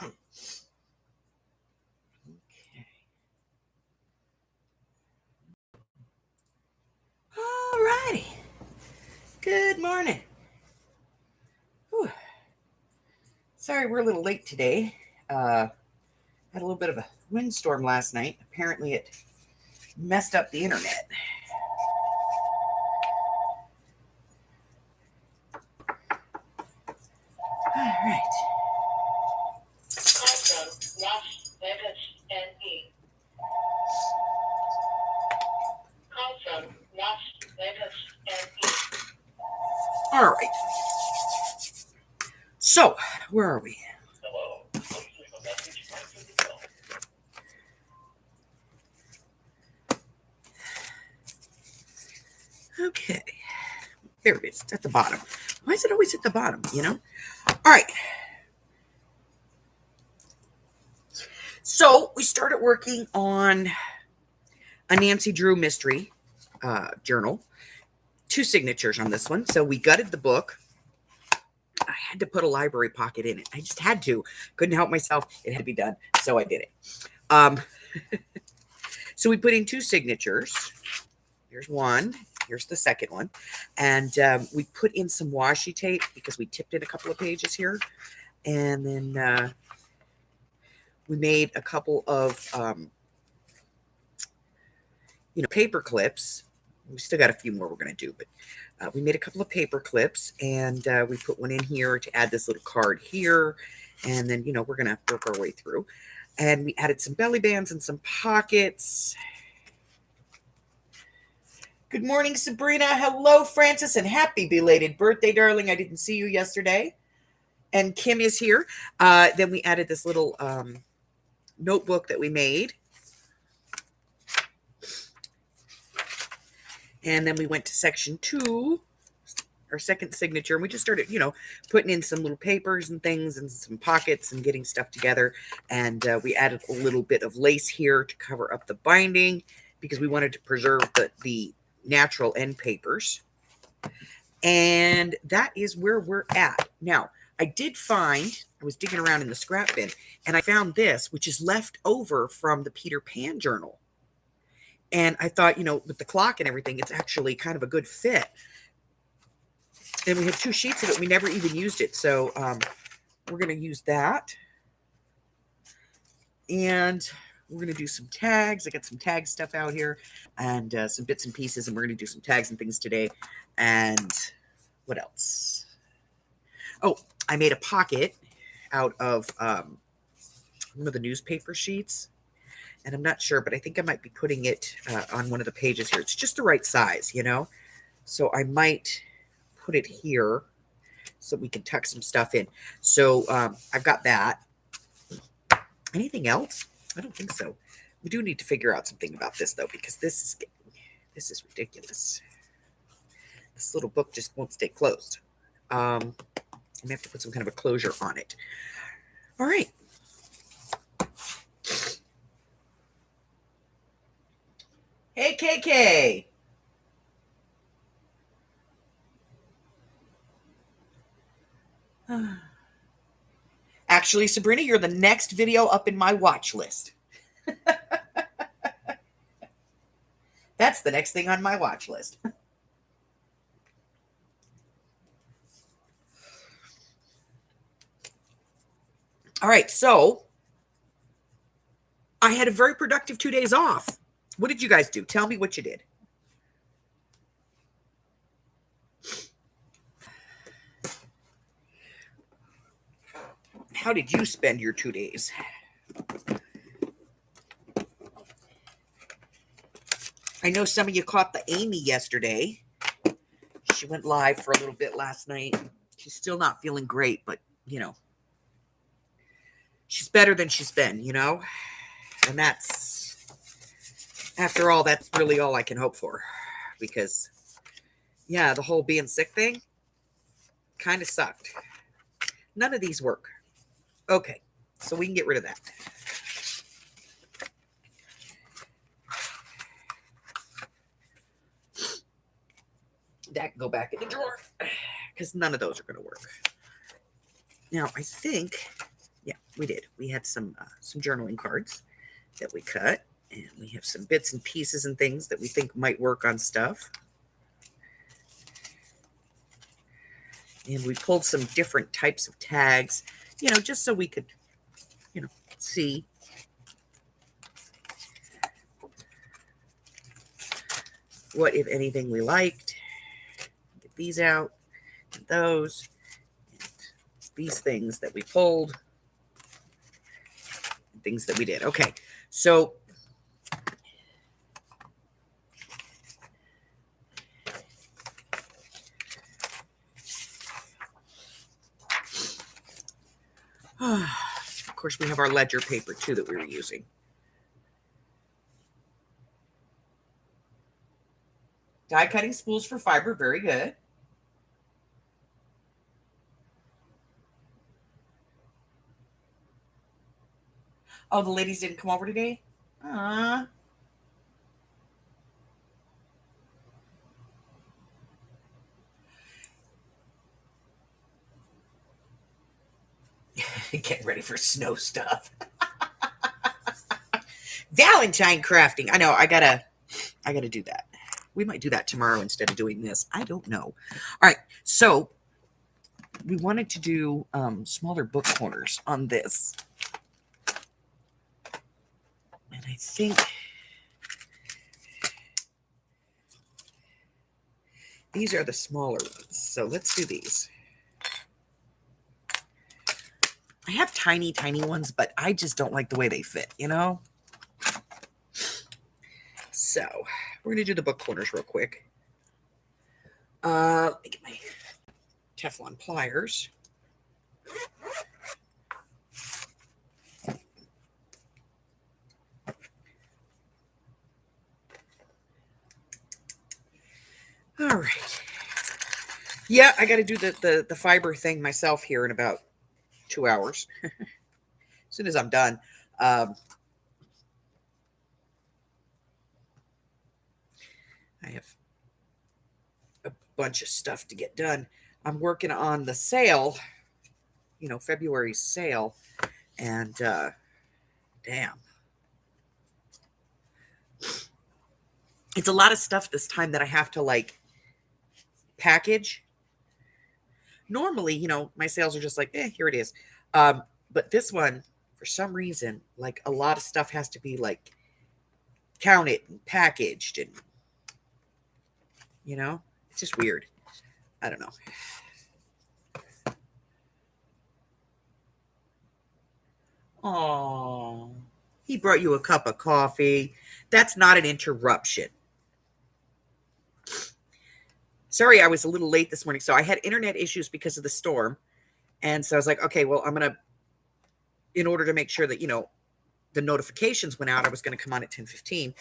All righty. Good morning. Whew. Sorry we're a little late today. Had a little bit of a windstorm last night. Apparently it messed up the internet. All right. All right. So, where are we? Okay. There it is. It's at the bottom. Why is it always at the bottom, you know? All right. So, we started working on a Nancy Drew mystery journal. 2 signatures on this one. So, we gutted the book. I had to put a library pocket in it. I just had to. Couldn't help myself. It had to be done. So I did it. So we put in 2 signatures. Here's one. Here's the second one. And we put in some washi tape because we tipped in a couple of pages here. And then we made a couple of, paper clips. We still got a few more we're going to do, but we made a couple of paper clips, and we put one in here to add this little card here. And then, we're going to work our way through. And we added some belly bands and some pockets. Good morning, Sabrina. Hello, Francis, and happy belated birthday, darling. I didn't see you yesterday. And Kim is here. Then we added this little notebook that we made. And then we went to section 2, our second signature, and we just started, putting in some little papers and things and some pockets and getting stuff together. And we added a little bit of lace here to cover up the binding because we wanted to preserve the natural end papers. And that is where we're at. Now, I was digging around in the scrap bin, and I found this, which is left over from the Peter Pan journal. And I thought, with the clock and everything, it's actually kind of a good fit. And we had 2 sheets of it. We never even used it. So we're going to use that. And we're going to do some tags. I got some tag stuff out here and some bits and pieces. And we're going to do some tags and things today. And what else? Oh, I made a pocket out of one of the newspaper sheets. And I'm not sure, but I think I might be putting it on one of the pages here. It's just the right size, So I might put it here so we can tuck some stuff in. So I've got that. Anything else? I don't think so. We do need to figure out something about this, though, because this is ridiculous. This little book just won't stay closed. I'm going to have to put some kind of a closure on it. All right. Hey, KK. Actually, Sabrina, you're the next video up in my watch list. That's the next thing on my watch list. All right, so I had a very productive 2 days off. What did you guys do? Tell me what you did. How did you spend your 2 days? I know some of you caught the Amy yesterday. She went live for a little bit last night. She's still not feeling great, but, she's better than she's been, And that's, after all, that's really all I can hope for. Because, yeah, the whole being sick thing kind of sucked. None of these work. Okay, so we can get rid of that. That can go back in the drawer because none of those are going to work. Now, I think Yeah, we did. We had some journaling cards that we cut, and we have some bits and pieces and things that we think might work on stuff. And we pulled some different types of tags, just so we could, see what, if anything, we liked. Get these out, and those, and these things that we pulled, things that we did. Okay, so of course we have our ledger paper too that we were using. Die cutting spools for fiber, very good. Oh, the ladies didn't come over today? Getting ready for snow stuff. Valentine crafting. I know, I gotta do that. We might do that tomorrow instead of doing this. I don't know. All right, so we wanted to do smaller book corners on this. And I think these are the smaller ones. So let's do these. I have tiny, tiny ones, but I just don't like the way they fit, So we're going to do the book corners real quick. Let me get my Teflon pliers. All right. Yeah, I got to do the fiber thing myself here in about 2 hours. As soon as I'm done. I have a bunch of stuff to get done. I'm working on the sale, February's sale. And damn. It's a lot of stuff this time that I have to package. Normally, my sales are just like, here it is. But this one, for some reason, a lot of stuff has to be counted and packaged, and it's just weird. I don't know. Oh, he brought you a cup of coffee. That's not an interruption. Sorry, I was a little late this morning. So I had internet issues because of the storm. And so I was like, okay, well, in order to make sure that, the notifications went out, I was going to come on at 10:15.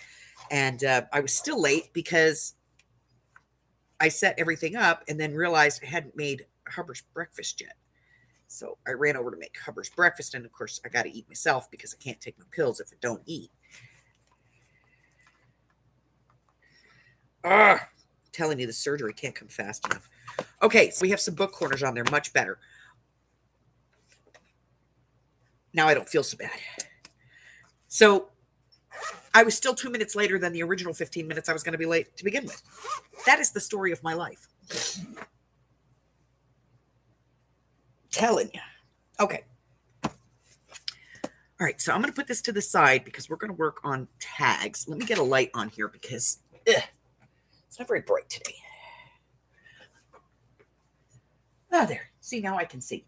And I was still late because I set everything up and then realized I hadn't made Hubbard's breakfast yet. So I ran over to make Hubbard's breakfast. And of course, I got to eat myself because I can't take my pills if I don't eat. Telling you, the surgery can't come fast enough. Okay, so we have some book corners on there, much better. Now I don't feel so bad. So I was still 2 minutes later than the original 15 minutes I was going to be late to begin with. That is the story of my life. Telling you. Okay. All right, so I'm going to put this to the side because we're going to work on tags. Let me get a light on here because it's not very bright today. Ah, there. See, now I can see.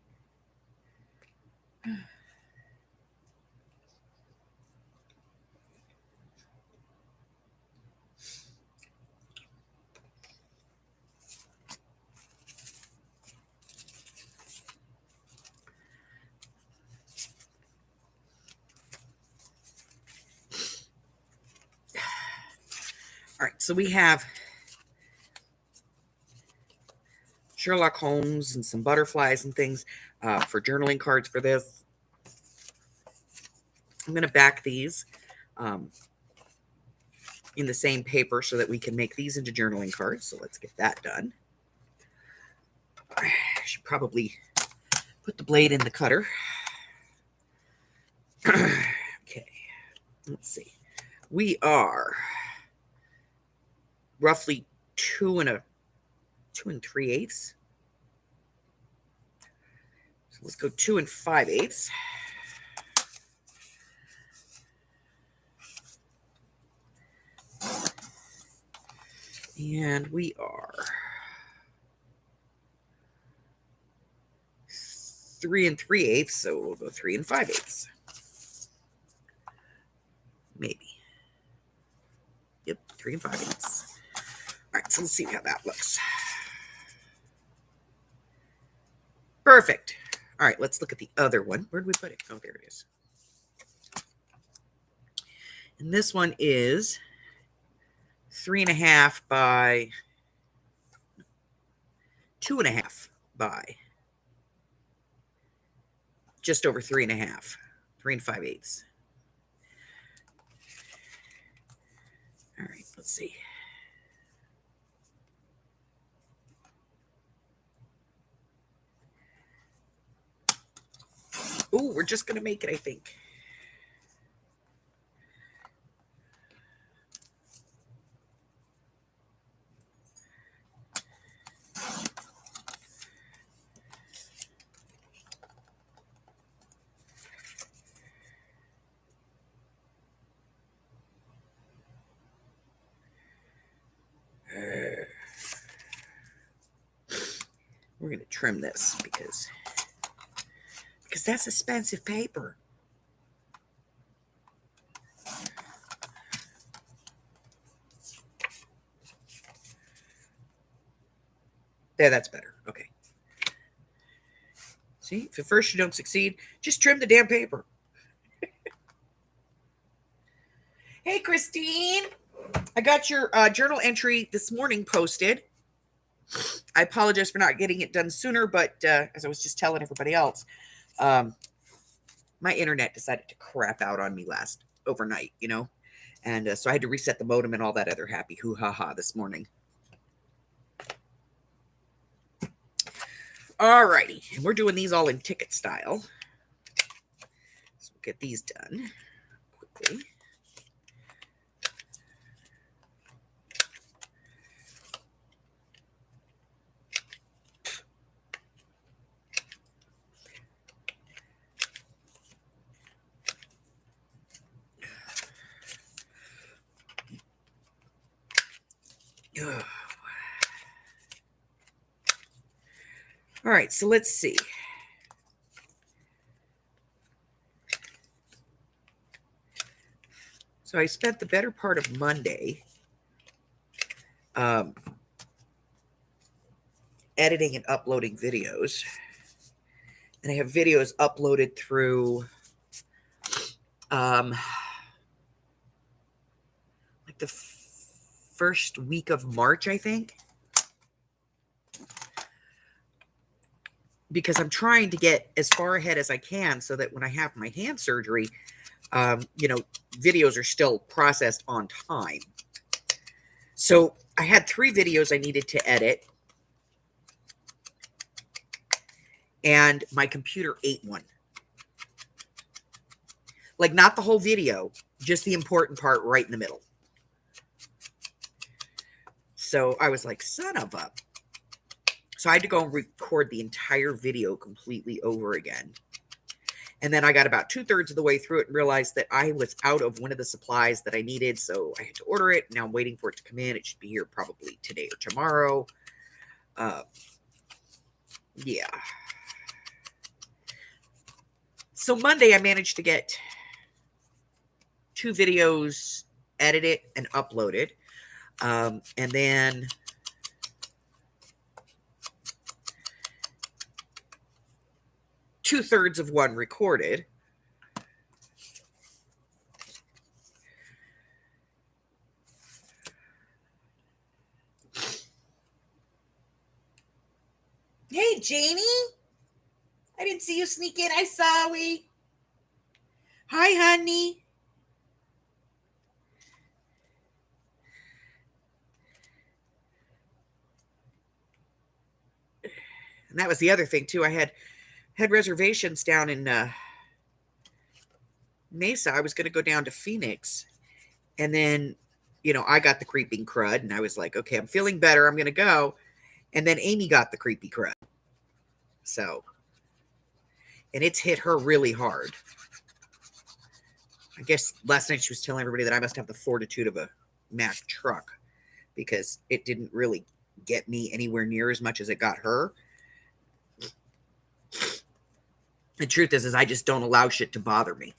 All right, so we have Sherlock Holmes and some butterflies and things for journaling cards for this. I'm going to back these in the same paper so that we can make these into journaling cards. So let's get that done. I should probably put the blade in the cutter. Okay, let's see. We are roughly 2 3/8. So let's go 2 5/8. And we are 3 3/8, so we'll go 3 5/8. Maybe. Yep, 3 5/8. All right, so let's see how that looks. Perfect. All right, let's look at the other one. Where did we put it? Oh, there it is. And this one is 3.5 by 2.5 by just over 3.5, 3 5/8. All right, let's see. Oh, we're just gonna make it, I think. We're going to trim this because that's expensive paper. There, that's better. Okay. See, if at first you don't succeed, just trim the damn paper. Hey, Christine. I got your journal entry this morning posted. I apologize for not getting it done sooner, but as I was just telling everybody else, my internet decided to crap out on me overnight, and so I had to reset the modem and all that other happy hoo-ha-ha this morning. Alrighty, and we're doing these all in ticket style. So we'll get these done quickly. All right, so let's see. So I spent the better part of Monday editing and uploading videos. And I have videos uploaded through like the first week of March, I think. Because I'm trying to get as far ahead as I can so that when I have my hand surgery, videos are still processed on time. So I had 3 videos I needed to edit, and my computer ate one. Like, not the whole video, just the important part right in the middle. So I was like, son of a... So I had to go and record the entire video completely over again. And then I got about 2/3 of the way through it and realized that I was out of one of the supplies that I needed. So I had to order it. Now I'm waiting for it to come in. It should be here probably today or tomorrow. Yeah. So Monday I managed to get 2 videos edited and uploaded. And then... two-thirds of one recorded. Hey, Janie. I didn't see you sneak in. I saw we. Hi, honey. And that was the other thing, too. I had reservations down in Mesa, I was going to go down to Phoenix. And then, I got the creeping crud. And I was like, okay, I'm feeling better. I'm going to go. And then Amy got the creepy crud. So, and it's hit her really hard. I guess last night she was telling everybody that I must have the fortitude of a Mack truck because it didn't really get me anywhere near as much as it got her. The truth is I just don't allow shit to bother me.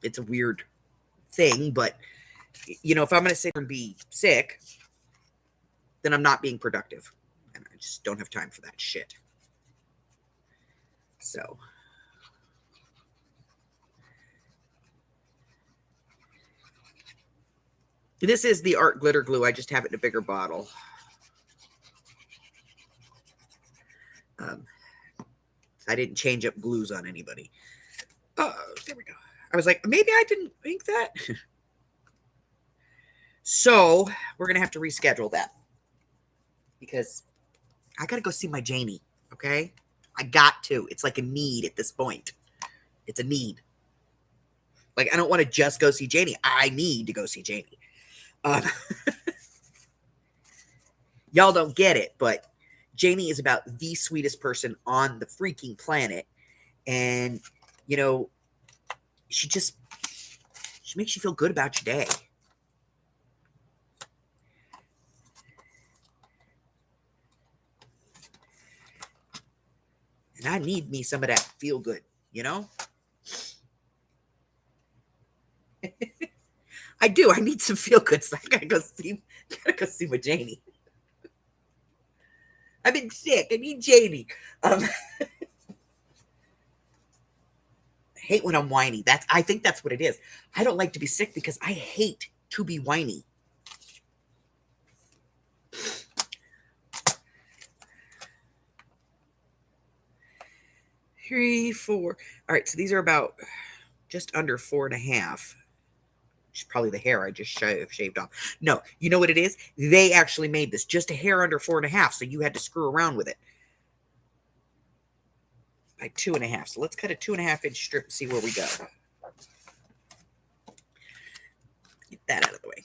It's a weird thing, but, if I'm going to sit and be sick, then I'm not being productive. And I just don't have time for that shit. So... this is the Art Glitter Glue. I just have it in a bigger bottle. I didn't change up glues on anybody. Oh, there we go. I was like, maybe I didn't think that. So we're going to have to reschedule that. Because I got to go see my Janie. Okay? I got to. It's like a need at this point. It's a need. Like, I don't want to just go see Janie. I need to go see Janie. Y'all don't get it, but Janie is about the sweetest person on the freaking planet. And, she makes you feel good about your day. And I need me some of that feel good, I do. I need some feel good. So I gotta go see my Janie. I've been sick. I need Janie. I hate when I'm whiny. I think that's what it is. I don't like to be sick because I hate to be whiny. Three, 4. All right, so these are about just under 4.5. Which is probably the hair I just shaved off. No, you know what it is? They actually made this just a hair under 4.5, so you had to screw around with it. By 2.5. So let's cut a 2.5-inch strip and see where we go. Get that out of the way.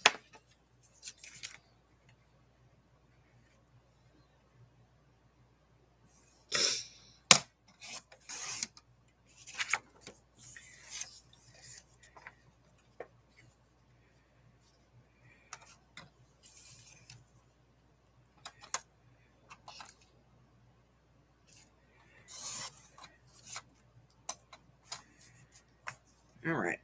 All right.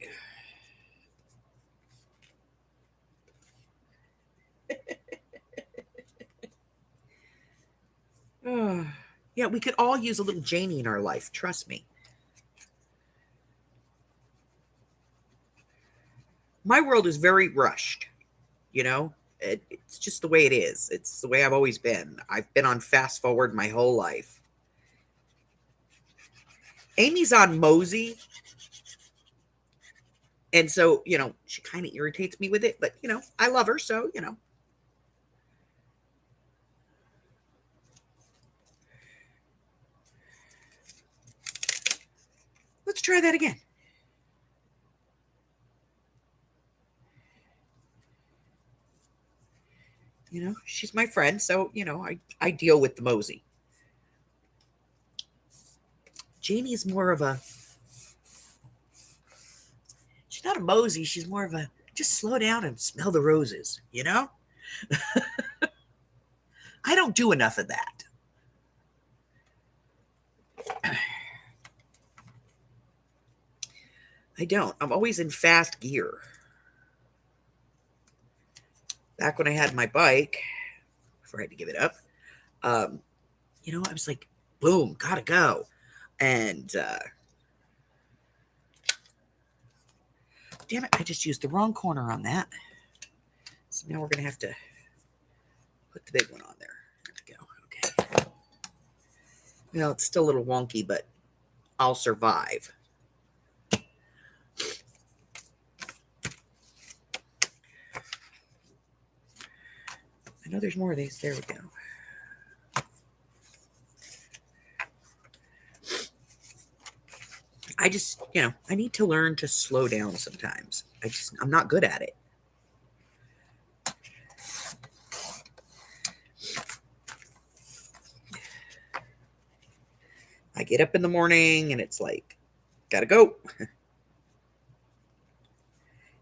Yeah, we could all use a little Janie in our life. Trust me. My world is very rushed. It's just the way it is. It's the way I've always been. I've been on fast forward my whole life. Amy's on Mosey. And so, she kind of irritates me with it, but, I love her. So, let's try that again. She's my friend. So, I deal with the Mosey. Janie is more of a, she's not a Mosey. She's more of a, just slow down and smell the roses, I don't do enough of that. I don't. I'm always in fast gear. Back when I had my bike, before I had to give it up, I was like, boom, gotta go. And, damn it, I just used the wrong corner on that. So now we're going to have to put the big one on there. There we go. Okay. It's still a little wonky, but I'll survive. I know there's more of these. There we go. I just, I need to learn to slow down sometimes. I'm not good at it. I get up in the morning and it's like, gotta go.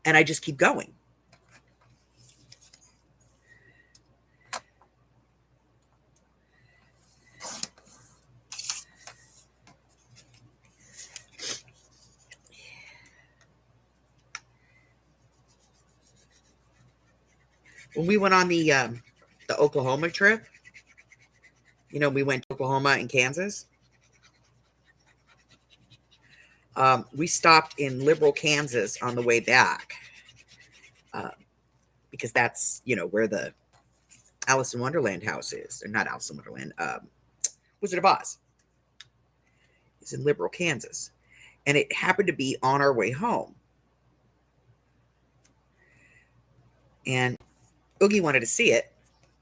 And I just keep going. When we went on the Oklahoma trip, we went to Oklahoma and Kansas. We stopped in Liberal, Kansas on the way back because that's, where the Alice in Wonderland house is. Or not Alice in Wonderland. Wizard of Oz. It's in Liberal, Kansas. And it happened to be on our way home. And Oogie wanted to see it.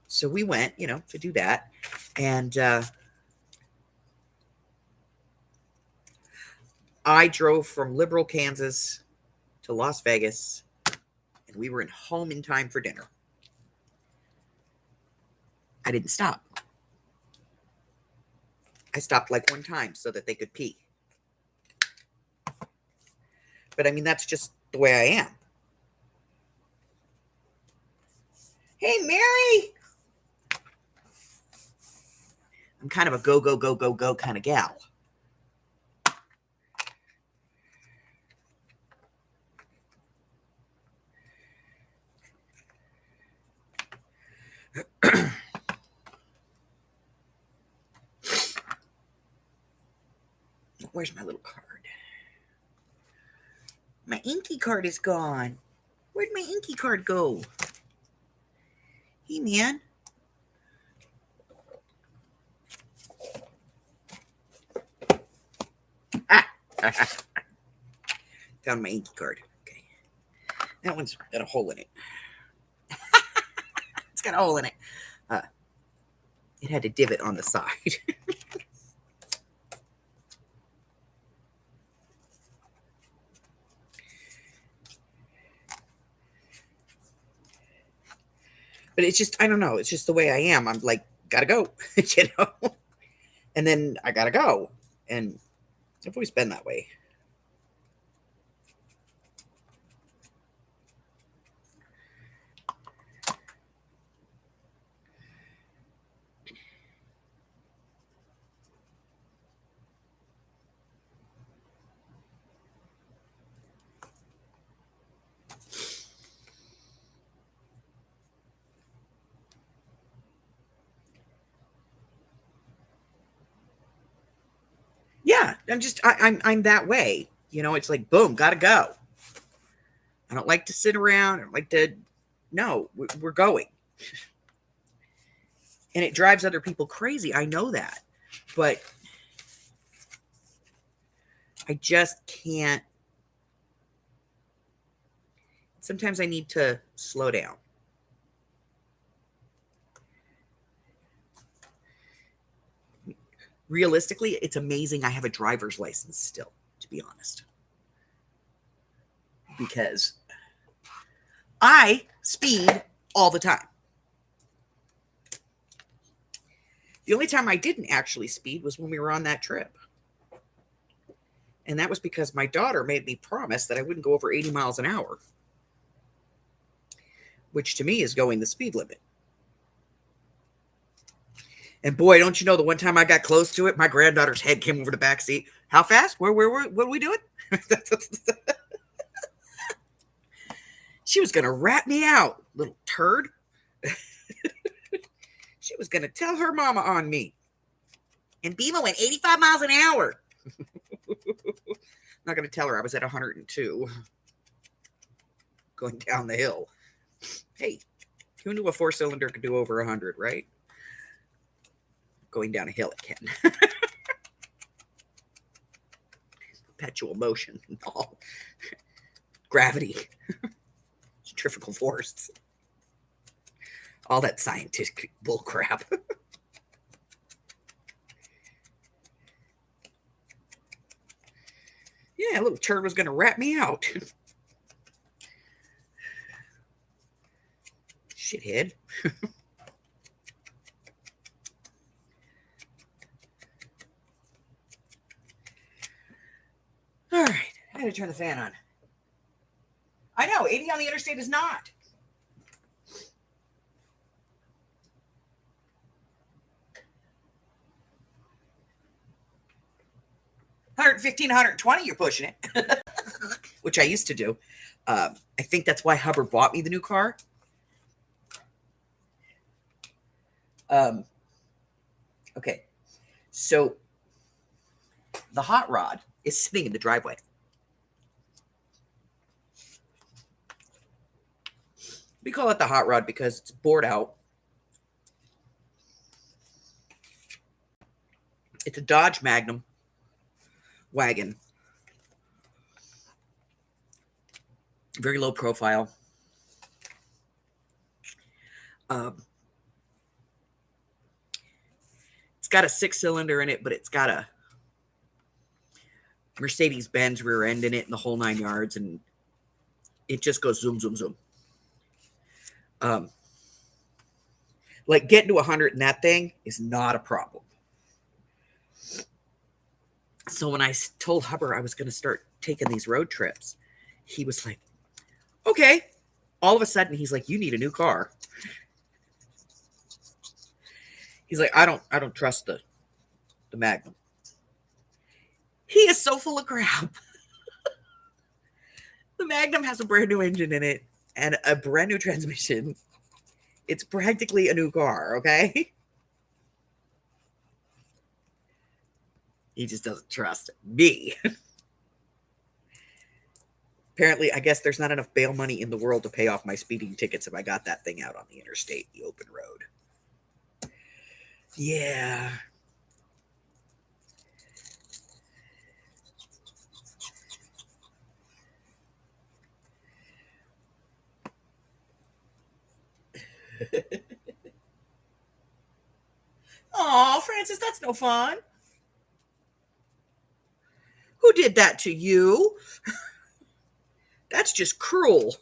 So we went, to do that. And I drove from Liberal, Kansas to Las Vegas. And we were home in time for dinner. I didn't stop. I stopped like one time so that they could pee. But I mean, that's just the way I am. Hey, Mary. I'm kind of a go, go, go, go, go kind of gal. Where's my little card? My inky card is gone. Where'd my inky card go? Hey, man. Found my inky card. Okay. That one's got a hole in it. It's got a hole in it. It had a divot on the side. But it's just, I don't know. It's just the way I am. I'm like, gotta go, and then I gotta go. And I've always been that way. Yeah, I'm that way. It's like, boom, gotta go. I don't like to sit around. I don't like to, no, we're going. And it drives other people crazy. I know that. But I just can't. Sometimes I need to slow down. Realistically, it's amazing I have a driver's license still, to be honest. Because I speed all the time. The only time I didn't actually speed was when we were on that trip. And that was because my daughter made me promise that I wouldn't go over 80 miles an hour, which to me is going the speed limit. And boy, don't you know, the one time I got close to it, my granddaughter's head came over the back seat. How fast? What are we doing? She was going to rat me out, little turd. She was going to tell her mama on me. And Bima went 85 miles an hour. Not going to tell her I was at 102 going down the hill. Hey, who knew a four-cylinder could do over 100, right? Going down a hill, it can. Perpetual motion. All. Gravity. Centrifugal force. All that scientific bullcrap. Yeah, little turd was going to rat me out. Shithead. All right, I had to turn the fan on. I know, 80 on the interstate is not. $115, $120, you're pushing it, which I used to do. I think that's why Hubbard bought me the new car. Okay, so the hot rod is sitting in the driveway. We call it the hot rod because it's bored out. It's a Dodge Magnum wagon. Very low profile. It's got a 6-cylinder in it, but it's got a Mercedes-Benz rear end in it and the whole 9 yards, and it just goes zoom, zoom, zoom. Like getting to 100 in that thing is not a problem. So when I told Hubbard I was going to start taking these road trips, he was like, okay. All of a sudden, he's like, you need a new car. He's like, I don't trust the Magnum. He is so full of crap. The Magnum has a brand new engine in it and a brand new transmission. It's practically a new car, okay? He just doesn't trust me. Apparently, I guess there's not enough bail money in the world to pay off my speeding tickets if I got that thing out on the interstate, the open road. Yeah. Aw, Francis, that's no fun. Who did that to you? That's just cruel.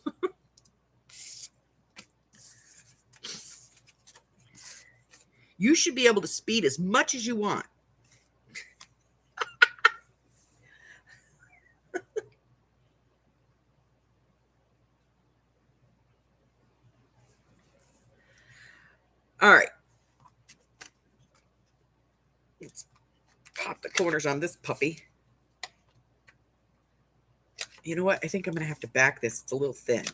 You should be able to speed as much as you want. All right. Let's pop the corners on this puppy. You know what? I think I'm going to have to back this. It's a little thin.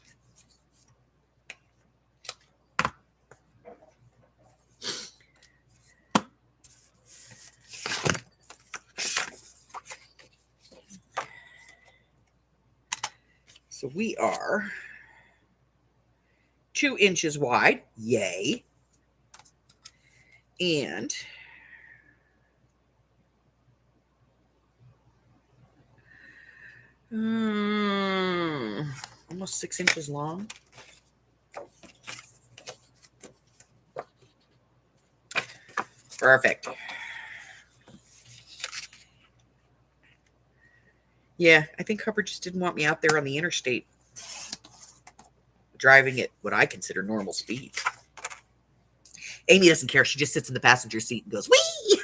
So we are 2 inches wide. Yay. And almost 6 inches long. Perfect. Yeah, I think Hubbard just didn't want me out there on the interstate driving at what I consider normal speed. Amy doesn't care. She just sits in the passenger seat and goes, wee!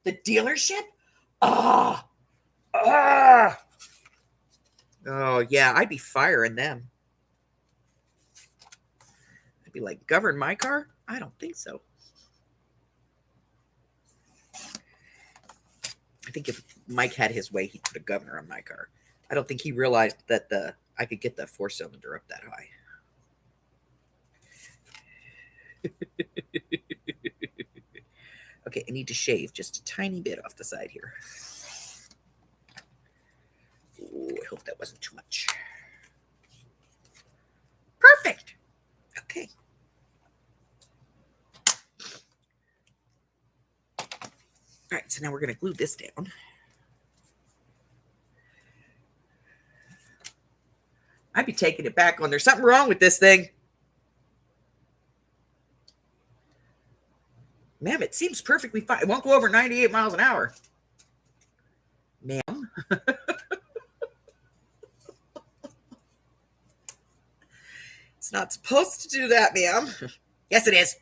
The dealership? Oh, yeah, I'd be firing them. I'd be like, govern my car? I don't think so. I think if Mike had his way, he'd put a governor on my car. I don't think he realized that I could get the 4-cylinder up that high. Okay, I need to shave just a tiny bit off the side here. Ooh, I hope that wasn't too much. Perfect. Okay. All right, so now we're going to glue this down. I'd be taking it back on. There's something wrong with this thing. Ma'am, it seems perfectly fine. It won't go over 98 miles an hour. It's not supposed to do that, ma'am. Yes, it is.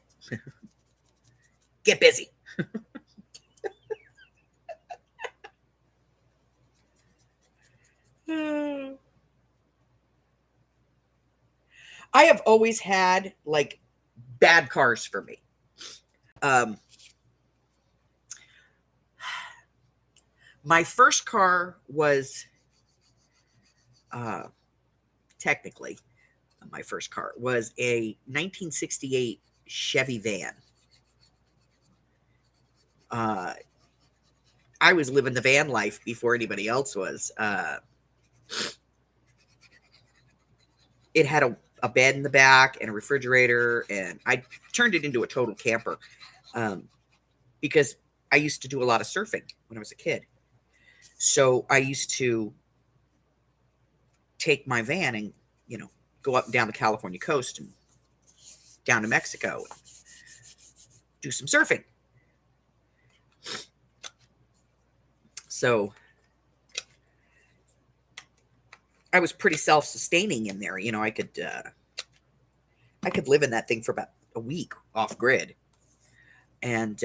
Get busy. I have always had like bad cars for me. Um, my first car was technically my first car was a 1968 Chevy van. Uh, I was living the van life before anybody else was. It had a bed in the back and a refrigerator, and I turned it into a total camper because I used to do a lot of surfing when I was a kid. So I used to take my van and, go up and down the California coast and down to Mexico and do some surfing. So I was pretty self-sustaining in there. I could live in that thing for about a week off grid. And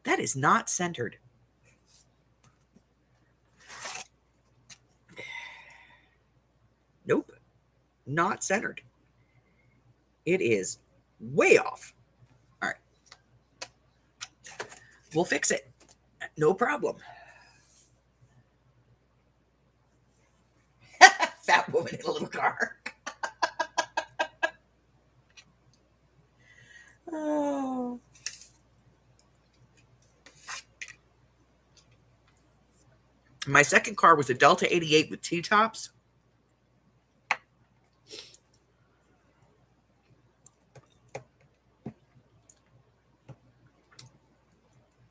that is not centered. Nope, not centered. It is way off. All right. We'll fix it. No problem. Fat woman in a little car. Oh. My second car was a Delta 88 with T-tops.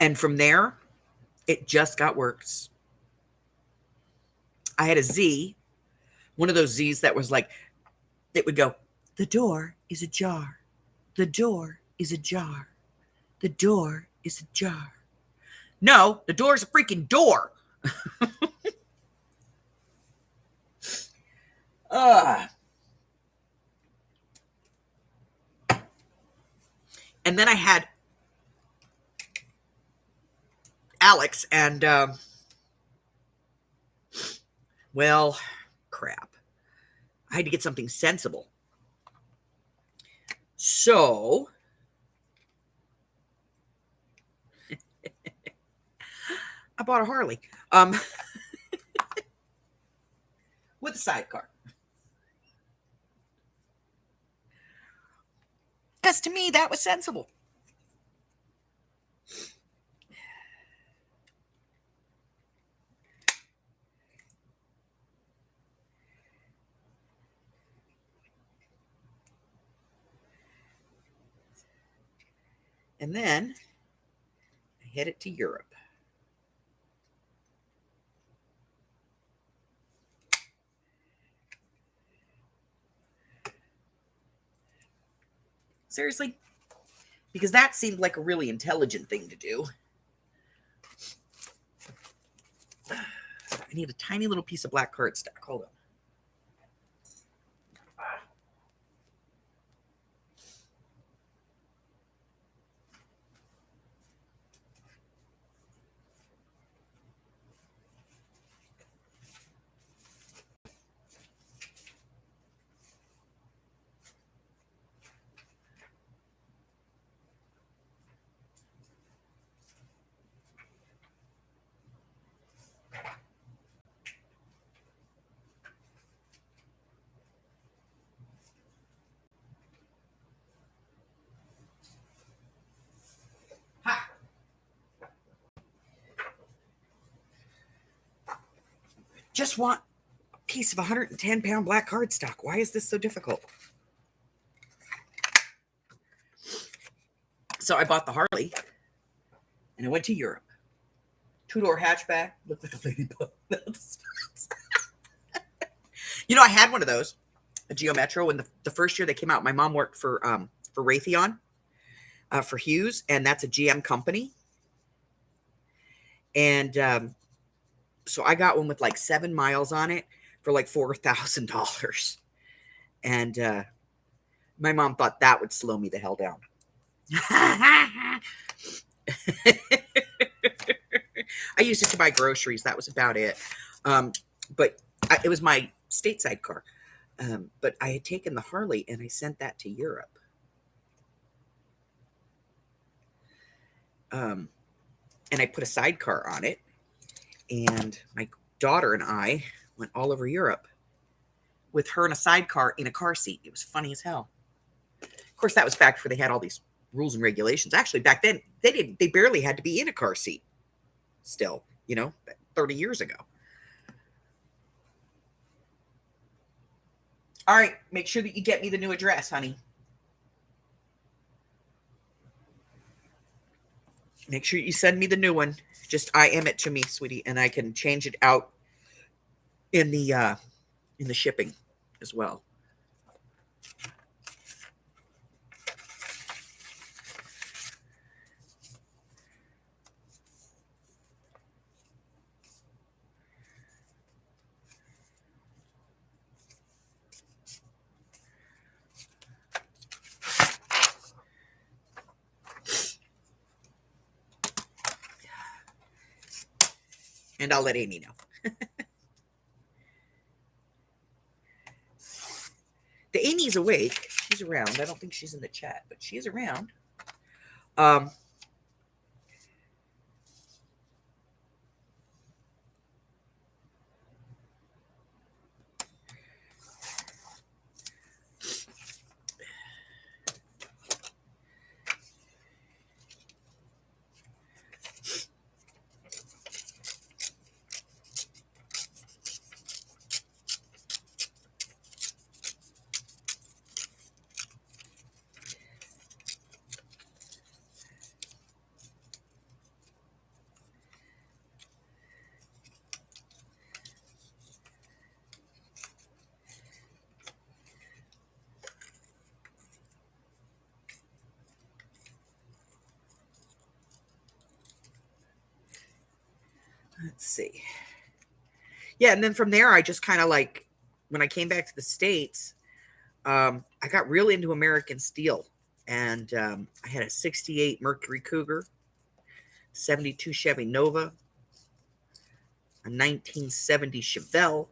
And from there, it just got worse. I had a Z, one of those Zs that was like, it would go, the door is ajar. The door is ajar. The door is ajar. No, the door's a freaking door. And then I had Alex, and well, crap. I had to get something sensible. So I bought a Harley with a sidecar. Because to me, that was sensible. And then I headed to Europe. Seriously? Because that seemed like a really intelligent thing to do. I need a tiny little piece of black cardstock. Hold on. Ha! Just want a piece of 110-pound black cardstock. Why is this so difficult? So I bought the Harley, and I went to Europe. Two-door hatchback. Looked like a ladybug. I had one of those, a Geo Metro, when the first year they came out. My mom worked for Raytheon, for Hughes, and that's a GM company. And so I got one with like 7 miles on it for like $4,000. And my mom thought that would slow me the hell down. I used it to buy groceries. That was about it. But it was my stateside car. But I had taken the Harley and I sent that to Europe. And I put a sidecar on it. And my daughter and I went all over Europe with her in a sidecar in a car seat. It was funny as hell. Of course, that was back before they had all these rules and regulations. Actually, back then they barely had to be in a car seat. Still, 30 years ago. All right, make sure that you get me the new address, honey. Make sure you send me the new one. Just IM it to me, sweetie, and I can change it out in the shipping as well. And I'll let Amy know. The Amy's awake. She's around. I don't think she's in the chat, but she's around. Let's see. Yeah, and then from there, I just kind of like, when I came back to the States, I got really into American steel. And I had a 68 Mercury Cougar, 72 Chevy Nova, a 1970 Chevelle.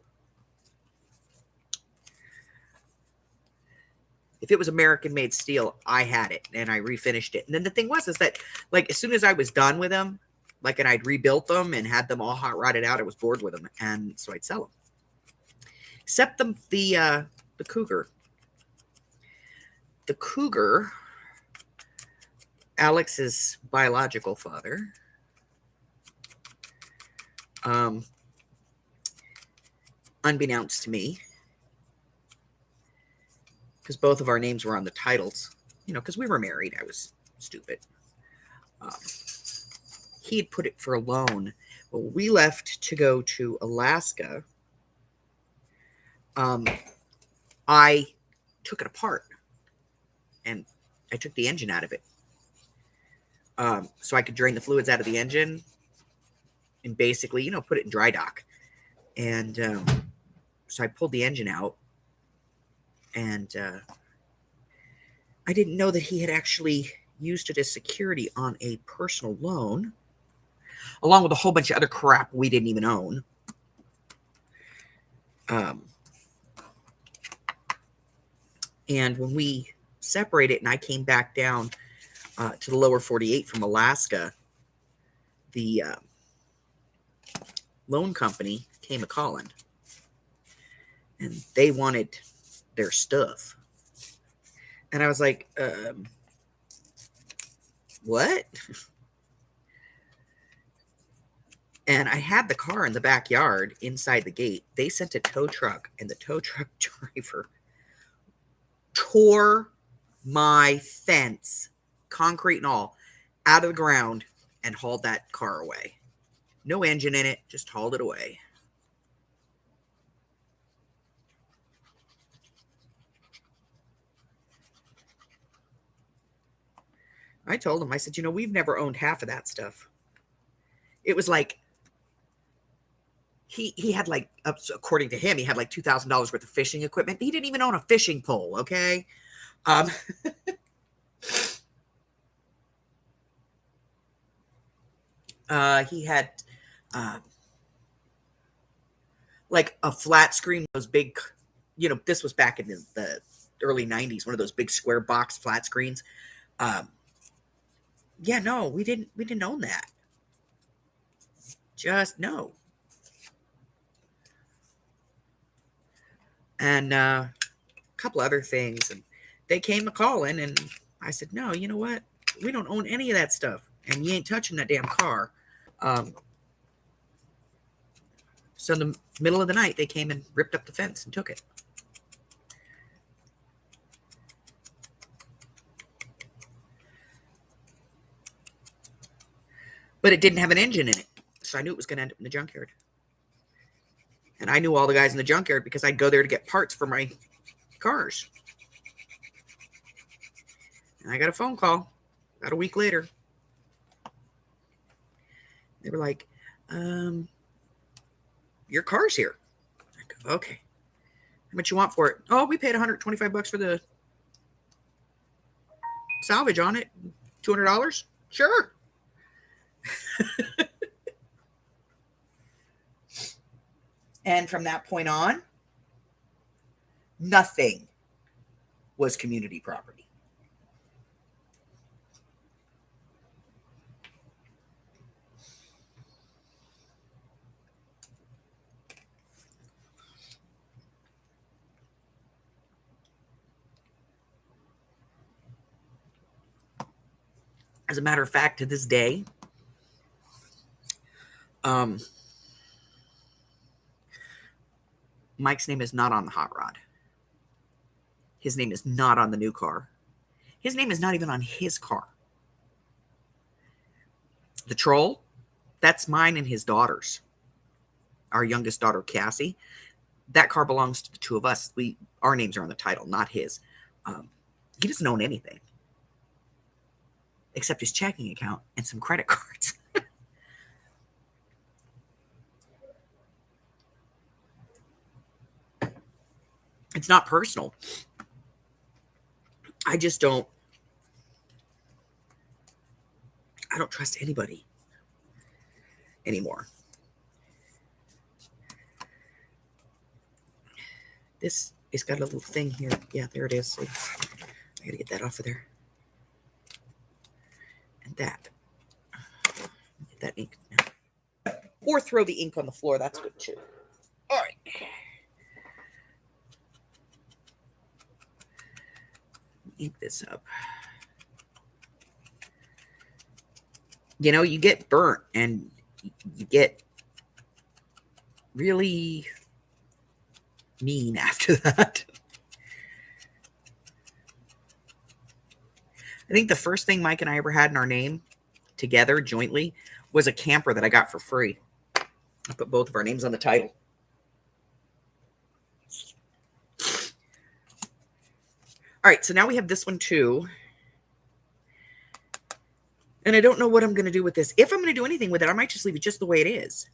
If it was American-made steel, I had it, and I refinished it. And then the thing was, is that, like, as soon as I was done with them, like, and I'd rebuilt them and had them all hot rodded out, I was bored with them, and so I'd sell them. Except the Cougar. The Cougar, Alex's biological father, unbeknownst to me, because both of our names were on the titles, because we were married. I was stupid. He had put it for a loan. But we left to go to Alaska. I took it apart, and I took the engine out of it. So I could drain the fluids out of the engine and basically, put it in dry dock. And so I pulled the engine out, and I didn't know that he had actually used it as security on a personal loan, along with a whole bunch of other crap we didn't even own. And when we separated and I came back down to the lower 48 from Alaska, the loan company came a-calling, and they wanted their stuff. And I was like, what? And I had the car in the backyard inside the gate. They sent a tow truck, and the tow truck driver tore my fence, concrete and all, out of the ground and hauled that car away. No engine in it, just hauled it away. I told him, I said, we've never owned half of that stuff. It was like he had like, according to him, he had like $2,000 worth of fishing equipment. He didn't even own a fishing pole. Okay. Um, he had uh, like a flat screen, those big, this was back in the early 90s, one of those big square box flat screens. Um, yeah, no, we didn't own that. Just no. And a couple other things. And they came a calling, and I said, no, you know what? We don't own any of that stuff, and you ain't touching that damn car. Um, so in the middle of the night, they came and ripped up the fence and took it. But it didn't have an engine in it, so I knew it was going to end up in the junkyard. And I knew all the guys in the junkyard because I'd go there to get parts for my cars. And I got a phone call about a week later. They were like, your car's here. I go, okay. How much you want for it? Oh, we paid $125 for the salvage on it. $200? Sure. And from that point on, nothing was community property. As a matter of fact, to this day, Mike's name is not on the hot rod. His name is not on the new car. His name is not even on his car. The Troll, that's mine and his daughter's. Our youngest daughter, Cassie. That car belongs to the two of us. Our names are on the title, not his. He doesn't own anything except his checking account and some credit cards. It's not personal. I don't trust anybody anymore. This has got a little thing here. Yeah, there it is. I gotta get that off of there. And that. Get that ink now. Or throw the ink on the floor. That's good too. All right. Ink this up. You get burnt and you get really mean after that. I think the first thing Mike and I ever had in our name together jointly was a camper that I got for free. I put both of our names on the title. All right, so now we have this one too. And I don't know what I'm going to do with this. If I'm going to do anything with it, I might just leave it just the way it is.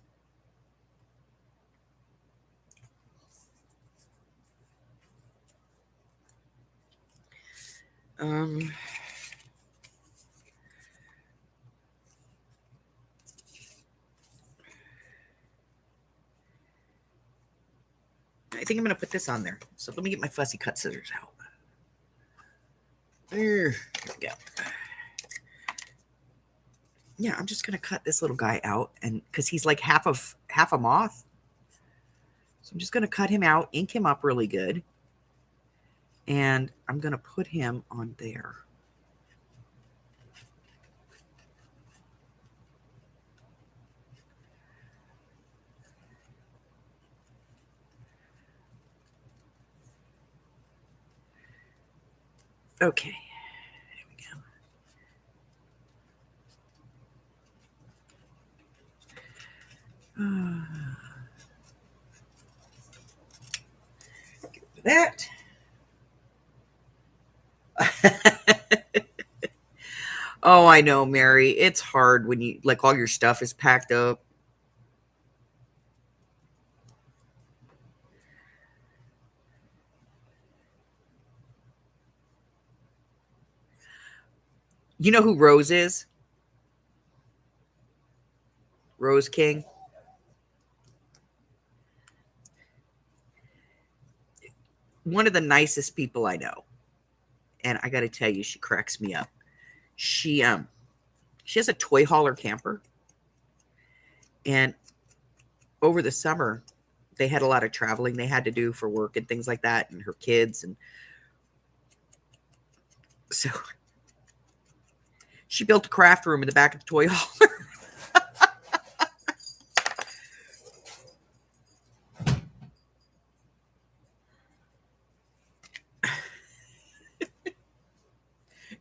I think I'm going to put this on there. So let me get my fussy cut scissors out. There we go. Yeah, I'm just going to cut this little guy out, and because he's like half a moth. So I'm just going to cut him out, ink him up really good. And I'm going to put him on there. Okay, there we go. That. Oh, I know, Mary. It's hard when you like all your stuff is packed up. You know who Rose is? Rose King. One of the nicest people I know. And I got to tell you, she cracks me up. She has a toy hauler camper, and over the summer they had a lot of traveling they had to do for work and things like that, and her kids, and so she built a craft room in the back of the toy hauler.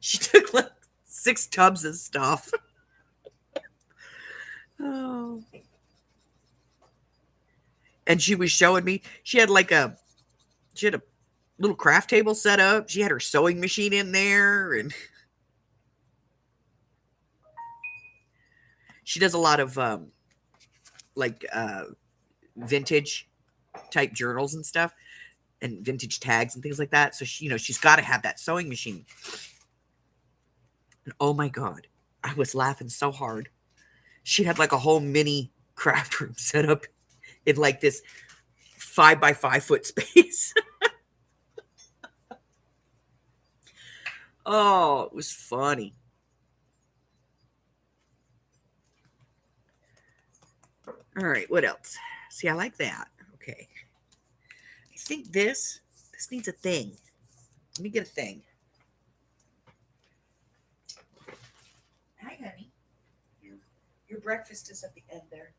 She took like 6 tubs of stuff. Oh. And she was showing me she had a little craft table set up. She had her sewing machine in there, and she does a lot of like vintage type journals and stuff, and vintage tags and things like that. So she's got to have that sewing machine. And oh my god, I was laughing so hard. She had like a whole mini craft room set up in like this 5 by 5 foot space. Oh, it was funny. All right, what else? See, I like that. Okay. I think this needs a thing. Let me get a thing. Hi, honey. Your breakfast is at the end there.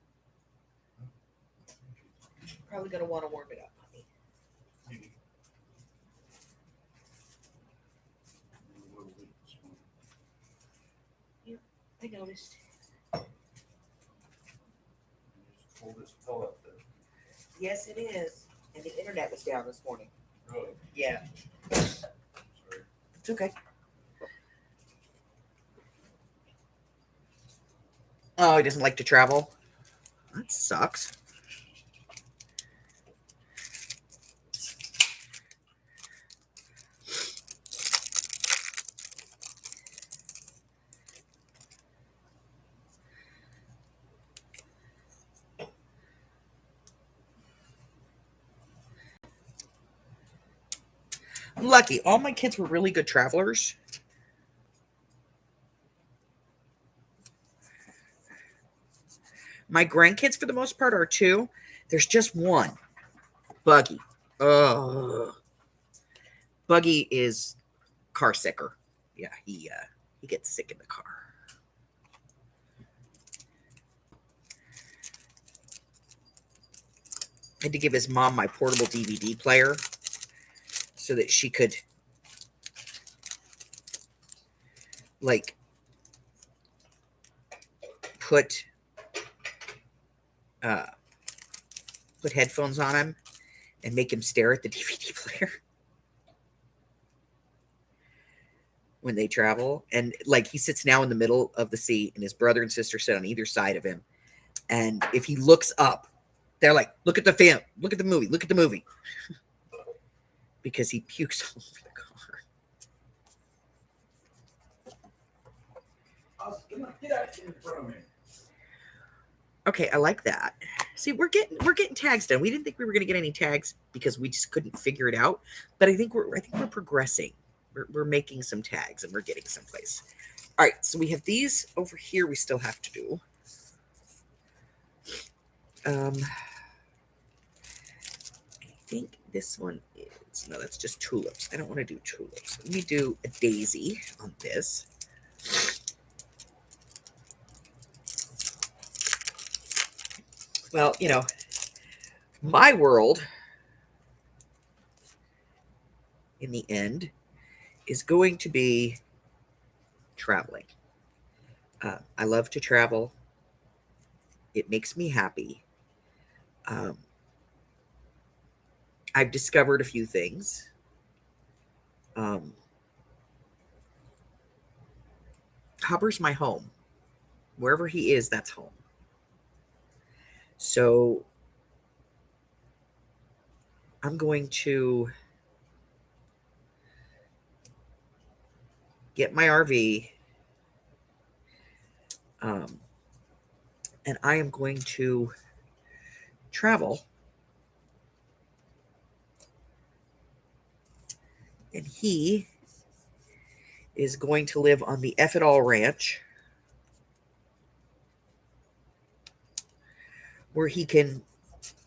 Probably gonna want to warm it up, honey. Yeah, I noticed. Yes, it is. And the internet was down this morning. Really? Yeah. Sorry. It's okay. Oh, he doesn't like to travel? That sucks. I'm lucky. All my kids were really good travelers. My grandkids, for the most part, are too. There's just one, Buggy. Oh, Buggy is car sicker. Yeah, he gets sick in the car. I had to give his mom my portable DVD player so that she could like put uh put headphones on him and make him stare at the DVD player when they travel. And like he sits now in the middle of the seat, and his brother and sister sit on either side of him. And if he looks up, they're like, "Look at the film, look at the movie, look at the movie," because he pukes all over the car. Get out in front of me. Okay, I like that. See, we're getting tags done. We didn't think we were going to get any tags because we just couldn't figure it out. But I think we're progressing. We're making some tags and we're getting someplace. All right, so we have these over here. We still have to do. I think this one is no. That's just tulips. I don't want to do tulips. Let me do a daisy on this. Well, my world in the end is going to be traveling. I love to travel. It makes me happy. Um, I've discovered a few things. Um, Hubbard's my home. Wherever he is, that's home. So I'm going to get my RV, and I am going to travel, and he is going to live on the F It All Ranch, where he can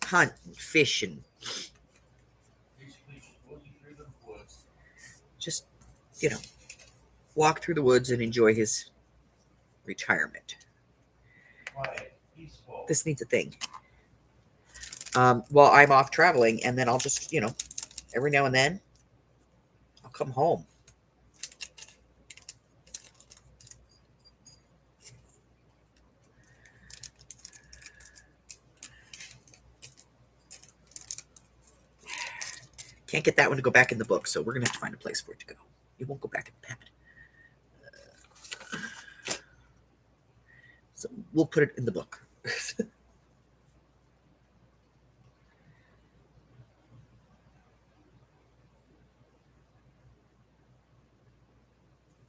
hunt and fish and just, walk through the woods and enjoy his retirement. This needs a thing. While I'm off traveling, and then I'll just, every now and then, I'll come home. Can't get that one to go back in the book, so we're going to have to find a place for it to go. It won't go back in the pad. So we'll put it in the book.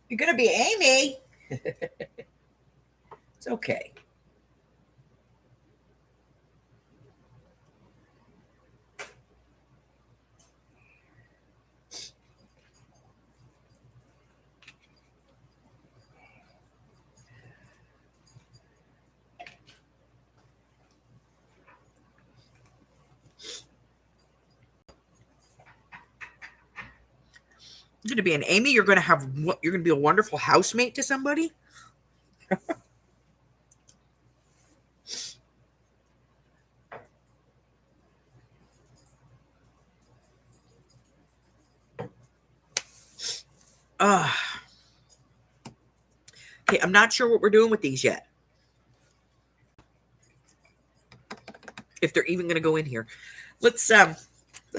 You're going to be Amy. It's okay. You're going to be an Amy. You're going to be a wonderful housemate to somebody. Okay, I'm not sure what we're doing with these yet. If they're even going to go in here. Let's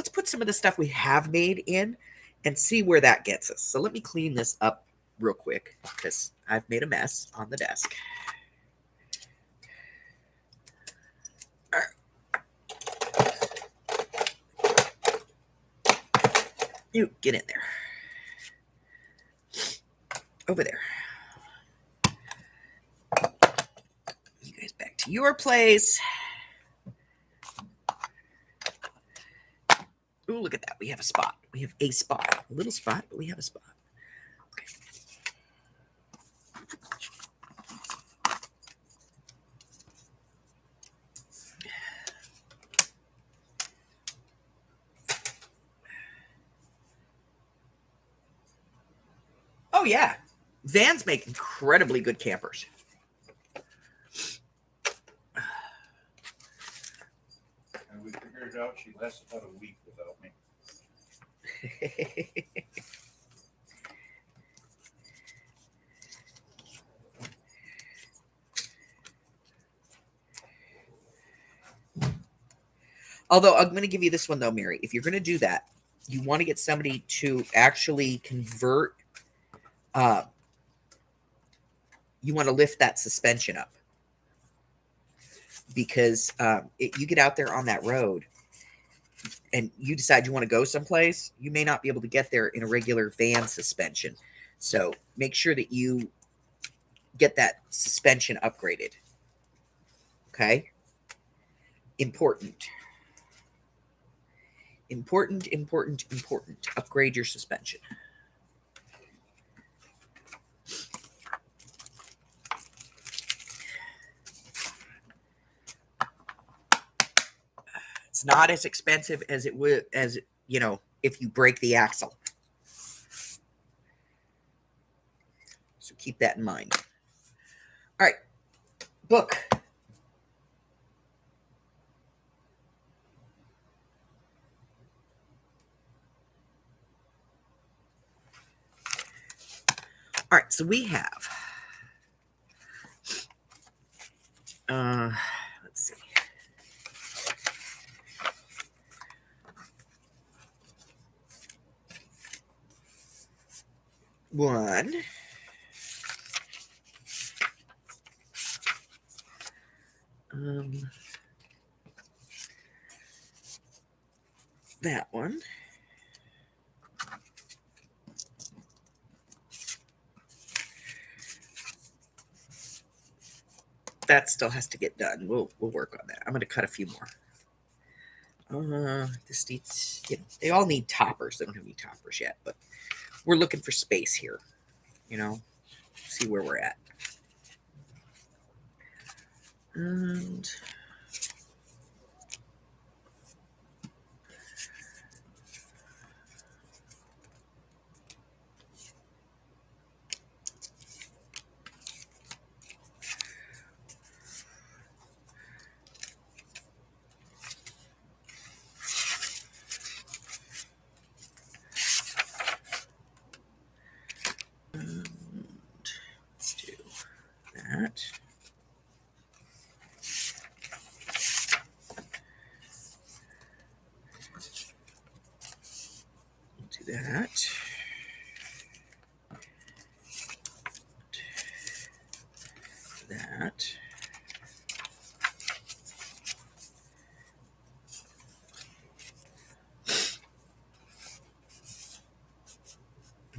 put some of the stuff we have made in and see where that gets us. So let me clean this up real quick because I've made a mess on the desk. All right. You get in there. Over there. You guys back to your place. Oh, look at that. We have a spot. We have a spot. A little spot, but we have a spot. Okay. Oh, yeah. Vans make incredibly good campers. And we figured out she lasts about a week without me. Although I'm going to give you this one, though, Mary. If you're going to do that, you want to get somebody to actually convert. You want to lift that suspension up. Because you get out there on that road and you decide you want to go someplace, you may not be able to get there in a regular van suspension. So make sure that you get that suspension upgraded. Okay? Important. Important. Upgrade your suspension. It's not as expensive as it would, if you break the axle. So keep that in mind. All right. Book. All right. So we have, let's see. One, That one. That still has to get done. We'll work on that. I'm going to cut a few more. This needs, they all need toppers. They don't have any toppers yet, but we're looking for space here. See where we're at. And let's do that. Do that. That.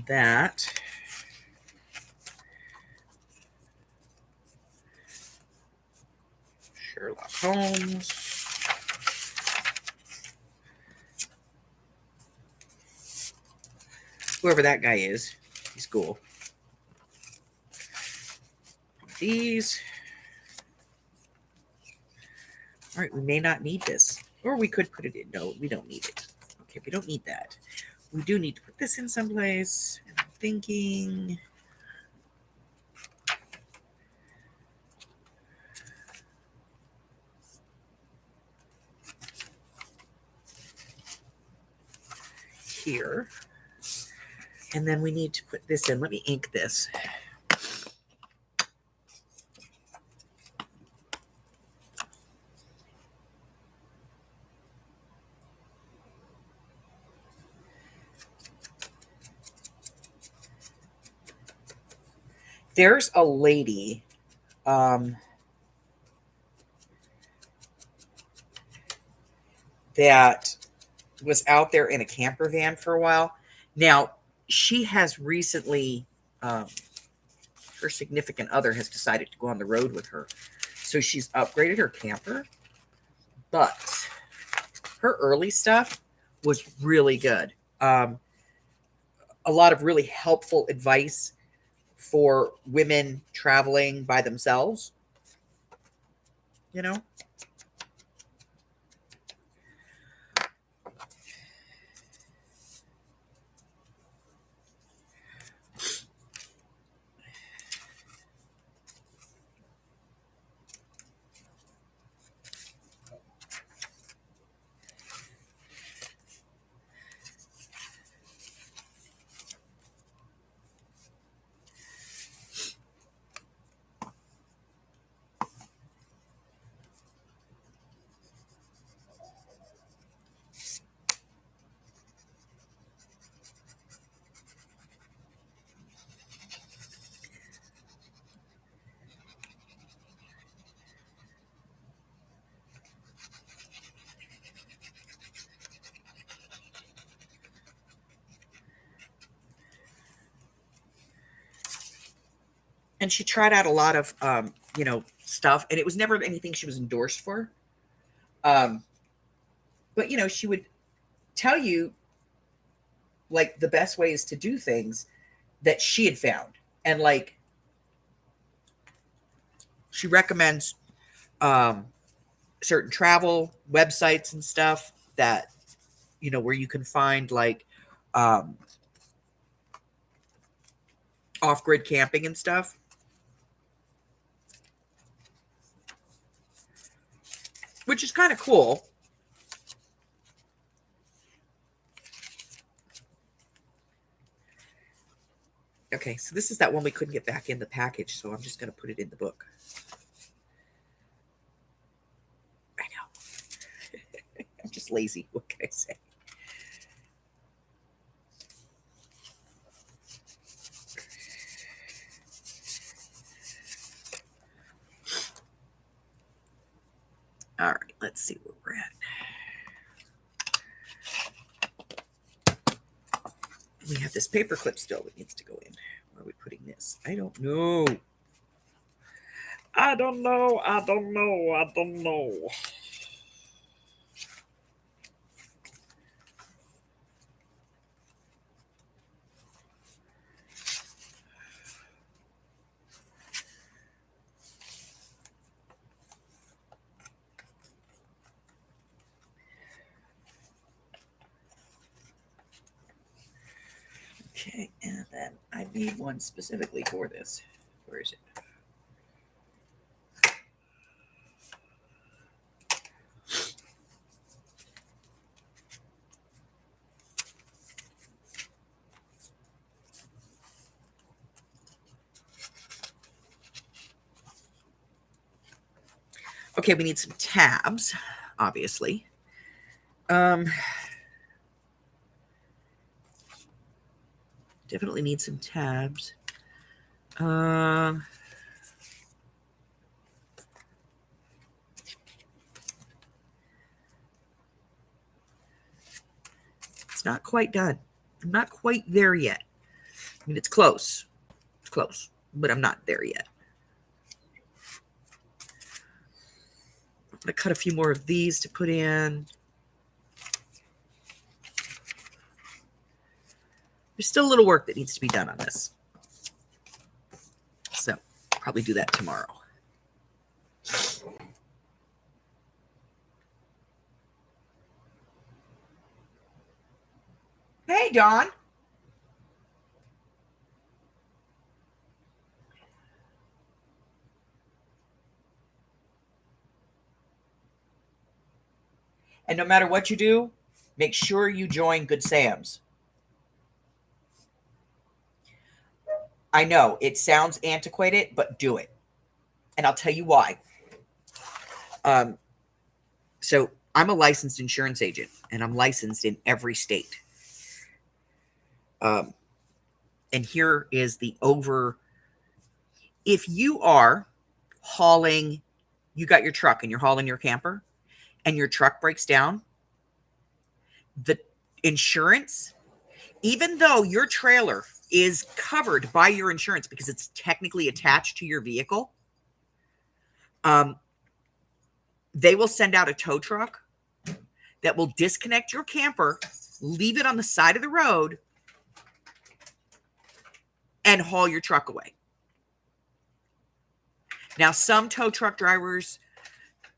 That. Sherlock Holmes. Whoever that guy is, he's cool. These. All right, we may not need this. Or we could put it in. No, we don't need it. Okay, we don't need that. We do need to put this in someplace. And I'm thinking... here. And then we need to put this in. Let me ink this. There's a lady that was out there in a camper van for a while. Now, she has recently, her significant other has decided to go on the road with her. So she's upgraded her camper. But her early stuff was really good. A lot of really helpful advice for women traveling by themselves. And she tried out a lot of, stuff, and it was never anything she was endorsed for. But, she would tell you, like, the best ways to do things that she had found. And, like, she recommends certain travel websites and stuff that, where you can find, like, off-grid camping and stuff. Which is kind of cool. Okay, so this is that one we couldn't get back in the package, so I'm just going to put it in the book. I know. I'm just lazy. What can I say? All right, let's see where we're at. We have this paper clip still that needs to go in. Where are we putting this? I don't know. I don't know. Okay, and then I need one specifically for this. Where is it? Okay, we need some tabs, obviously. Definitely need some tabs. It's not quite done. I'm not quite there yet. I mean, it's close. It's close, but I'm not there yet. I'm going to cut a few more of these to put in. There's still a little work that needs to be done on this. So probably do that tomorrow. Hey, Dawn. And no matter what you do, make sure you join Good Sam's. I know it sounds antiquated, but do it. And I'll tell you why. So I'm a licensed insurance agent, and I'm licensed in every state. And here is the over. If you are hauling, you got your truck and you're hauling your camper, and your truck breaks down, the insurance, even though your trailer is covered by your insurance because it's technically attached to your vehicle, they will send out a tow truck that will disconnect your camper, leave it on the side of the road, and haul your truck away. Now, some tow truck drivers,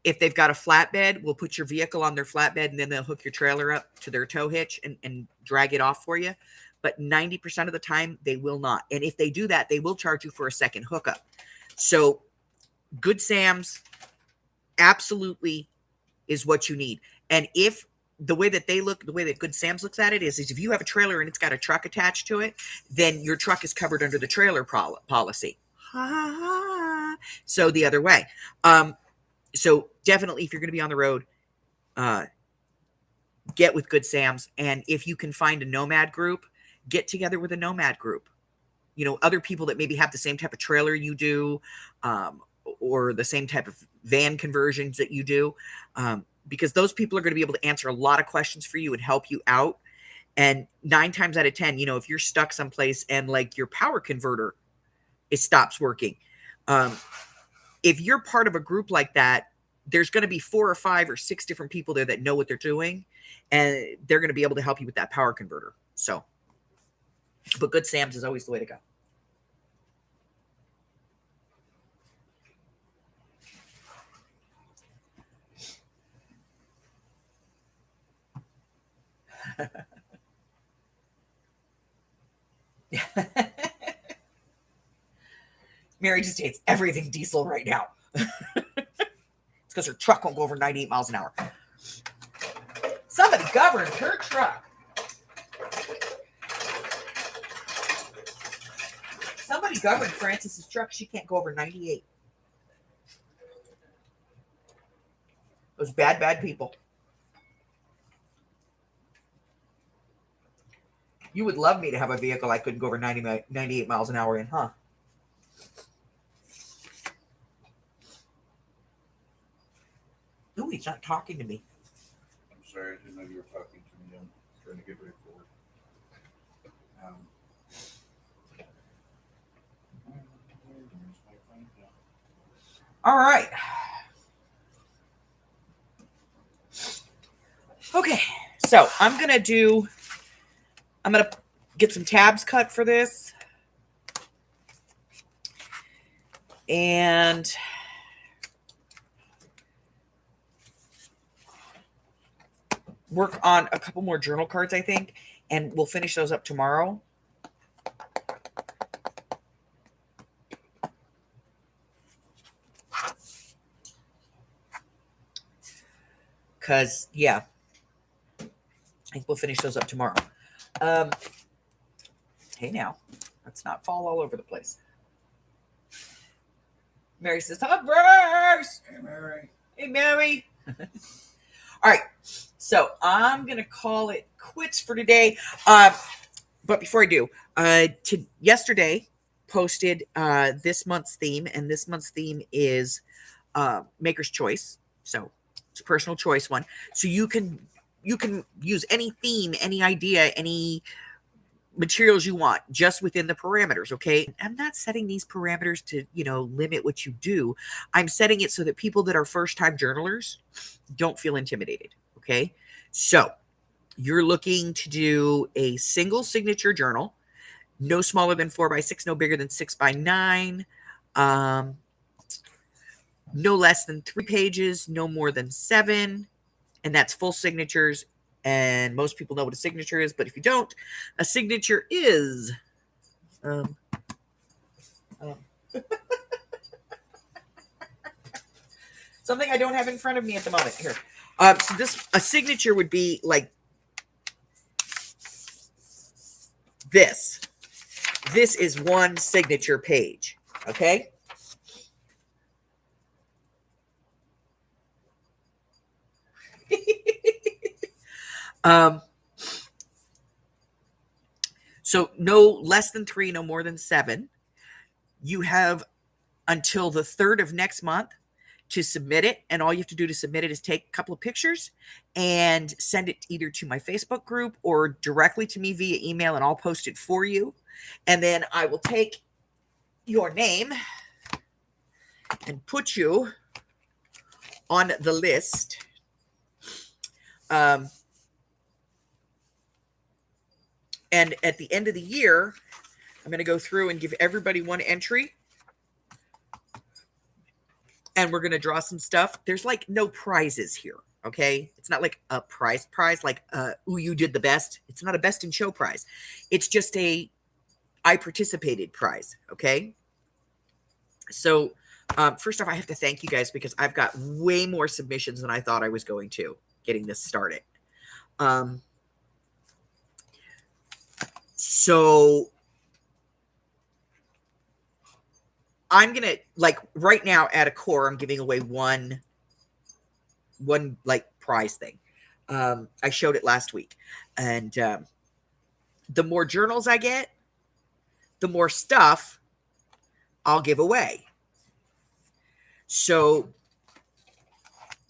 if they've got a flatbed, will put your vehicle on their flatbed and then they'll hook your trailer up to their tow hitch and drag it off for you. But 90% of the time, they will not. And if they do that, they will charge you for a second hookup. So Good Sam's absolutely is what you need. And if the way that Good Sam's looks at it is if you have a trailer and it's got a truck attached to it, then your truck is covered under the trailer policy. So the other way. So definitely, if you're going to be on the road, get with Good Sam's. And if you can find a nomad group, get together with a nomad group. You know, other people that maybe have the same type of trailer you do, or the same type of van conversions that you do, because those people are going to be able to answer a lot of questions for you and help you out. And 9 times out of 10, you know, if you're stuck someplace and like your power converter, it stops working. If you're part of a group like that, there's going to be 4 or 5 or 6 different people there that know what they're doing, and they're going to be able to help you with that power converter. So, but Good Sam's is always the way to go. Mary just hates everything diesel right now. It's because her truck won't go over 98 miles an hour. Somebody governed her truck. Somebody governed Francis's truck. She can't go over 98. Those bad people. You would love me to have a vehicle I couldn't go over 98 miles an hour in, huh? Ooh, he's not talking to me. I'm sorry, I didn't know you were talking to me. I'm trying to get ready for it. All right. Okay, so I'm gonna get some tabs cut for this, and work on a couple more journal cards, I think, and we'll finish those up tomorrow. Because, yeah, I think we'll finish those up tomorrow. Hey, now, let's not fall all over the place. Mary says, "Hi, Bryce." Hey, Mary. Hey, Mary. All right, so I'm going to call it quits for today. But before I do, yesterday posted this month's theme, and this month's theme is Maker's Choice. So it's a personal choice one. So you can use any theme, any idea, any materials you want, just within the parameters. Okay, I'm not setting these parameters to limit what you do. I'm setting it so that people that are first time journalers don't feel intimidated. Okay, so you're looking to do a single signature journal, no smaller than 4x6, no bigger than 6x9, no less than 3 pages, no more than 7, and that's full signatures. And most people know what a signature is, but if you don't, a signature is something I don't have in front of me at the moment. Here, so a signature would be like this. This is one signature page. Okay. So no less than 3, no more than 7. You have until the 3rd of next month to submit it. And all you have to do to submit it is take a couple of pictures and send it either to my Facebook group or directly to me via email, and I'll post it for you. And then I will take your name and put you on the list. And at the end of the year, I'm going to go through and give everybody one entry. And we're going to draw some stuff. There's like no prizes here, okay? It's not like a prize like, ooh, you did the best. It's not a best in show prize. It's just I participated prize, okay? So first off, I have to thank you guys because I've got way more submissions than I thought I was going to getting this started. So I'm going to, like, right now at a core, I'm giving away one like prize thing. I showed it last week. And the more journals I get, the more stuff I'll give away. So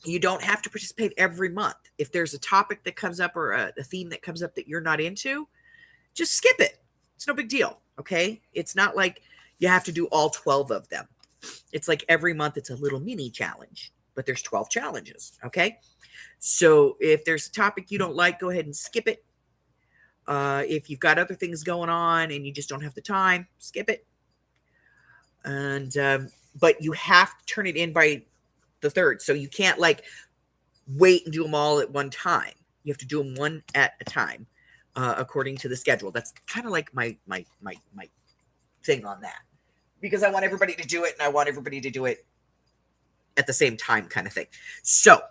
you don't have to participate every month. If there's a topic that comes up or a theme that comes up that you're not into, just skip it. It's no big deal, okay? It's not like you have to do all 12 of them. It's like every month it's a little mini challenge, but there's 12 challenges, okay? So if there's a topic you don't like, go ahead and skip it. If you've got other things going on and you just don't have the time, skip it. And but you have to turn it in by the 3rd. So you can't like wait and do them all at one time. You have to do them one at a time, according to the schedule. That's kind of like my thing on that, because I want everybody to do it and I want everybody to do it at the same time, kind of thing. So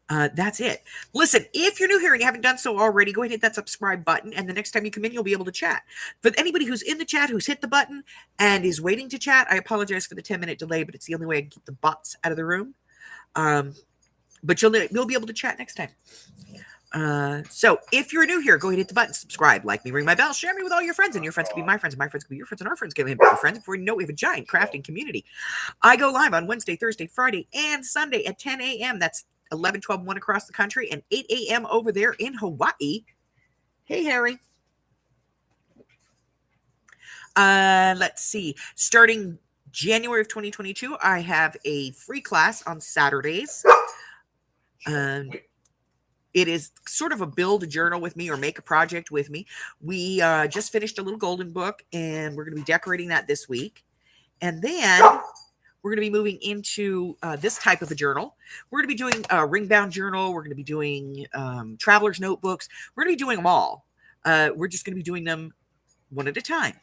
that's it. Listen, if you're new here and you haven't done so already, go ahead and hit that subscribe button. And the next time you come in, you'll be able to chat. For anybody who's in the chat, who's hit the button and is waiting to chat, I apologize for the 10-minute delay, but it's the only way I can keep the bots out of the room. But you'll be able to chat next time. So if you're new here, go ahead and hit the button, subscribe, like me, ring my bell, share me with all your friends, and your friends can be my friends, and my friends can be your friends, and our friends can be your friends. Before you know, we have a giant crafting community. I go live on Wednesday, Thursday, Friday, and Sunday at 10 a.m. That's 11, 12, 1 across the country, and 8 a.m. over there in Hawaii. Hey, Harry. Let's see. Starting January of 2022, I have a free class on Saturdays. It is sort of a build a journal with me or make a project with me. We just finished a little golden book, and we're going to be decorating that this week. And then we're going to be moving into this type of a journal. We're going to be doing a ring-bound journal. We're going to be doing traveler's notebooks. We're going to be doing them all. We're just going to be doing them one at a time.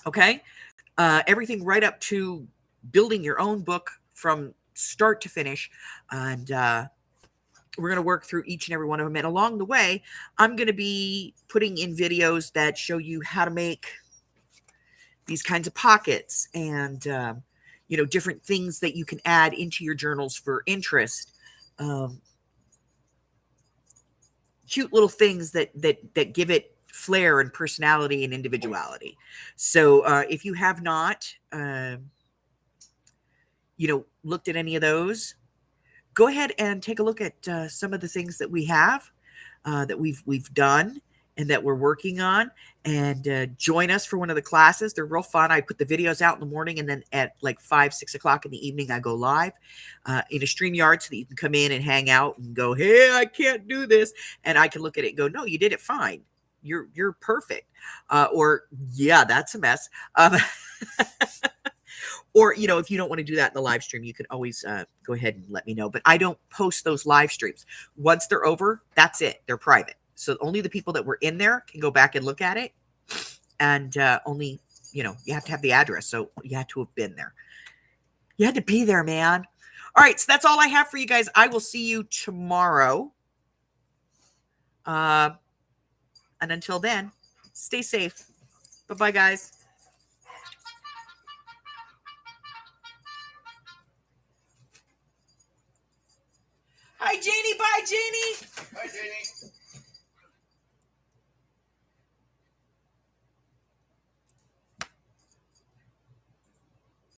Okay? Everything right up to building your own book from start to finish. And we're going to work through each and every one of them. And along the way, I'm going to be putting in videos that show you how to make these kinds of pockets and, different things that you can add into your journals for interest. Cute little things that give it flair and personality and individuality. So if you have not, looked at any of those, go ahead and take a look at some of the things that we have, that we've done and that we're working on, and join us for one of the classes. They're real fun. I put the videos out in the morning, and then at like 5, 6 o'clock in the evening, I go live in a StreamYard so that you can come in and hang out and go, hey, I can't do this. And I can look at it and go, no, you did it fine. You're perfect. Or, yeah, that's a mess. Or, if you don't want to do that in the live stream, you can always go ahead and let me know. But I don't post those live streams. Once they're over, that's it. They're private. So only the people that were in there can go back and look at it. And only, you have to have the address. So you had to have been there. You had to be there, man. All right. So that's all I have for you guys. I will see you tomorrow. And until then, stay safe. Bye-bye, guys. Hi, Janie. Bye, Janie. Hi, Janie.